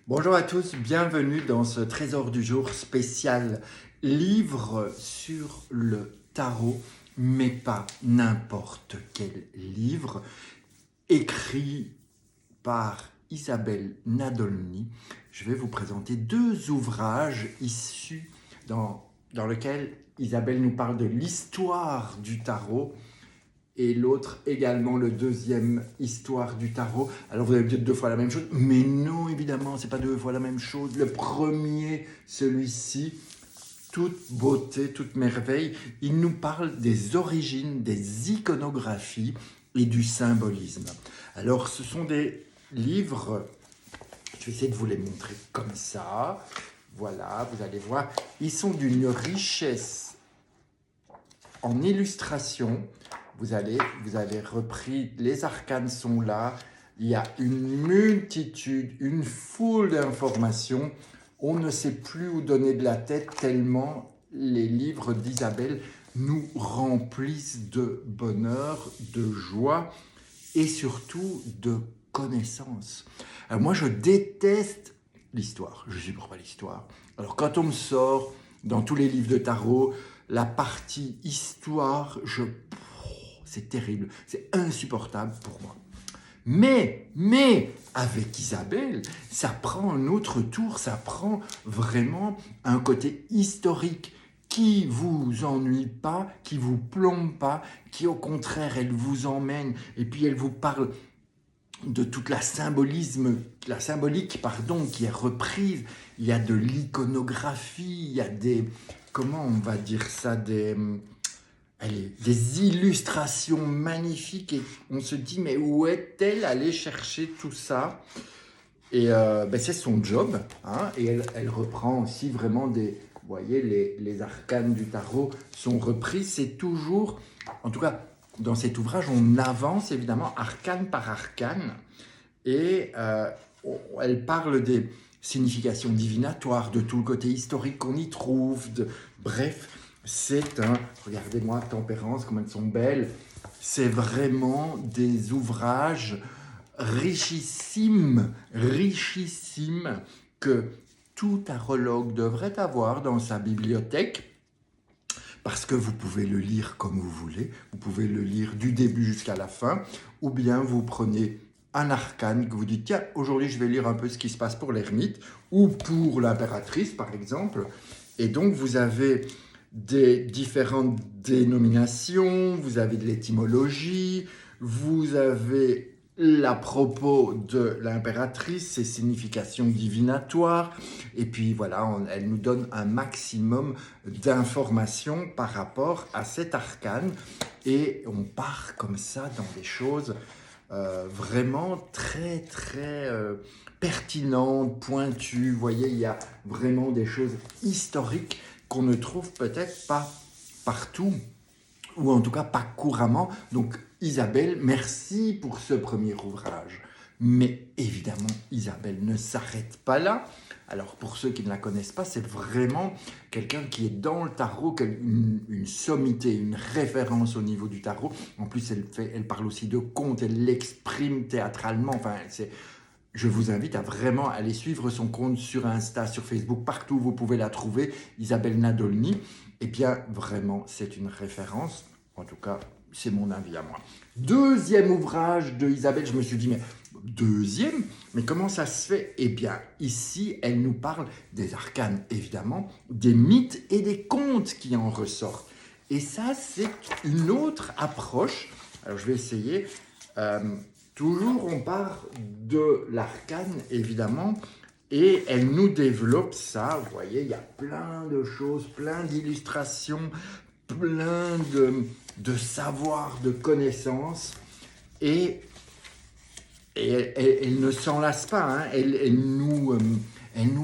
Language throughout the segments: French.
Bonjour à tous, bienvenue dans ce Trésor du jour spécial livre sur le tarot, mais pas n'importe quel livre, écrit par Isabelle Nadolny. Je vais vous présenter deux ouvrages issus dans lesquels Isabelle nous parle de l'histoire du tarot et l'autre également, le deuxième, Histoire du tarot. Alors vous allez me dire deux fois la même chose, mais non, évidemment, c'est pas deux fois la même chose. Le premier, celui-ci, toute beauté, toute merveille, il nous parle des origines, des iconographies et du symbolisme. Alors ce sont des livres, je vais essayer de vous les montrer comme ça. Voilà, vous allez voir, ils sont d'une richesse en illustration. Vous avez repris, les arcanes sont là, il y a une multitude, une foule d'informations. On ne sait plus où donner de la tête tellement les livres d'Isabelle nous remplissent de bonheur, de joie et surtout de connaissances. Alors moi, je déteste l'histoire. Je supporte pas l'histoire. Alors quand on me sort dans tous les livres de tarot la partie histoire, c'est terrible, c'est insupportable pour moi. Mais, avec Isabelle, ça prend un autre tour, ça prend vraiment un côté historique qui vous ennuie pas, qui vous plombe pas, qui au contraire, elle vous emmène et puis elle vous parle de toute la symbolique, qui est reprise. Il y a de l'iconographie, il y a des, comment on va dire ça, des illustrations magnifiques et on se dit mais où est-elle allée chercher tout ça? Et c'est son job, hein, et elle reprend aussi vraiment vous voyez, les arcanes du tarot sont repris, c'est toujours, en tout cas dans cet ouvrage, on avance évidemment arcane par arcane, et elle parle des significations divinatoires, de tout le côté historique qu'on y trouve, bref, c'est un, regardez-moi, Tempérance, comme elles sont belles, c'est vraiment des ouvrages richissimes que tout tarologue devrait avoir dans sa bibliothèque, parce que vous pouvez le lire comme vous voulez, vous pouvez le lire du début jusqu'à la fin, ou bien vous prenez un arcane que vous dites, tiens, aujourd'hui je vais lire un peu ce qui se passe pour l'ermite, ou pour l'impératrice par exemple, et donc vous avez des différentes dénominations, vous avez de l'étymologie, vous avez l'à propos de l'impératrice, ses significations divinatoires, et puis voilà, elle nous donne un maximum d'informations par rapport à cet arcane, et on part comme ça dans des choses vraiment très très pertinentes, pointues. Vous voyez, il y a vraiment des choses historiques qu'on ne trouve peut-être pas partout, ou en tout cas pas couramment. Donc Isabelle, merci pour ce premier ouvrage. Mais évidemment, Isabelle ne s'arrête pas là. Alors pour ceux qui ne la connaissent pas, c'est vraiment quelqu'un qui est dans le tarot, une sommité, une référence au niveau du tarot. En plus, elle parle aussi de contes, elle l'exprime théâtralement. Enfin, je vous invite à vraiment aller suivre son compte sur Insta, sur Facebook, partout où vous pouvez la trouver, Isabelle Nadolny. Eh bien, vraiment, c'est une référence. En tout cas, c'est mon avis à moi. Deuxième ouvrage de Isabelle, je me suis dit, mais deuxième, mais comment ça se fait? Eh bien, ici, elle nous parle des arcanes, évidemment, des mythes et des contes qui en ressortent. Et ça, c'est une autre approche. Alors, je vais essayer. Toujours, on part de l'arcane, évidemment, et elle nous développe ça. Vous voyez, il y a plein de choses, plein d'illustrations, plein de savoir, de connaissances, et elle ne s'en lasse pas, hein. Elle nous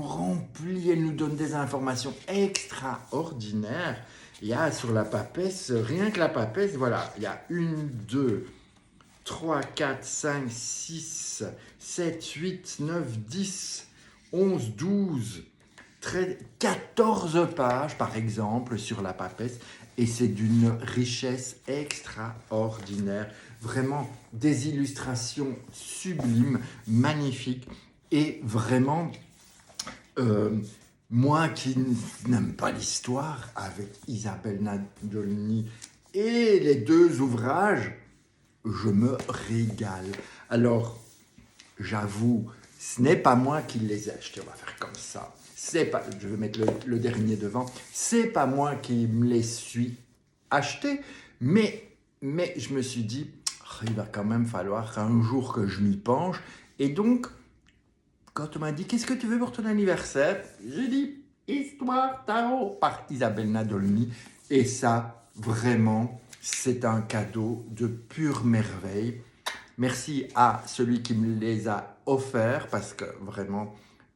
remplit, elle nous donne des informations extraordinaires. Il y a sur la papesse, rien que la papesse, voilà, il y a 1, 2, 3, 4, 5, 6, 7, 8, 9, 10, 11, 12, 14 pages, par exemple, sur la papesse, et c'est d'une richesse extraordinaire. Vraiment des illustrations sublimes, magnifiques, et vraiment Euh, Moi qui n'aime pas l'histoire, avec Isabelle Nadolny et les deux ouvrages, je me régale. Alors, j'avoue, ce n'est pas moi qui les ai achetés, on va faire comme ça. C'est pas, je vais mettre le dernier devant. C'est pas moi qui me les suis achetés, mais je me suis dit, il va quand même falloir un jour que je m'y penche. Et donc, quand on m'a dit, qu'est-ce que tu veux pour ton anniversaire? J'ai dit, Histoire Tarot par Isabelle Nadolny. Et ça, vraiment, c'est un cadeau de pure merveille. Merci à celui qui me les a offerts parce que vraiment,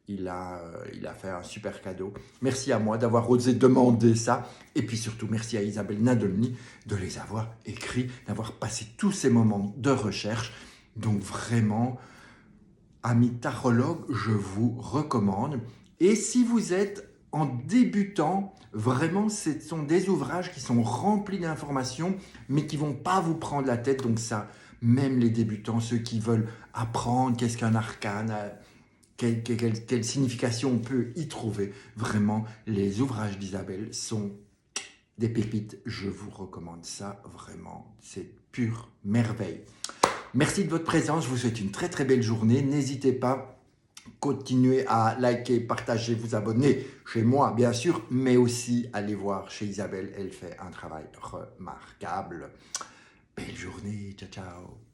il a fait un super cadeau. Merci à moi d'avoir osé demander ça. Et puis surtout, merci à Isabelle Nadolny de les avoir écrits, d'avoir passé tous ces moments de recherche. Donc vraiment, amis tarologues, je vous recommande. Et si vous êtes en débutant, vraiment, ce sont des ouvrages qui sont remplis d'informations, mais qui vont pas vous prendre la tête. Donc ça, même les débutants, ceux qui veulent apprendre qu'est-ce qu'un arcane, quelle signification on peut y trouver, vraiment, les ouvrages d'Isabelle sont des pépites. Je vous recommande ça, vraiment. C'est pure merveille. Merci de votre présence, je vous souhaite une très très belle journée. N'hésitez pas, continuez à liker, partager, vous abonner chez moi bien sûr, mais aussi allez voir chez Isabelle, elle fait un travail remarquable. Belle journée, ciao ciao.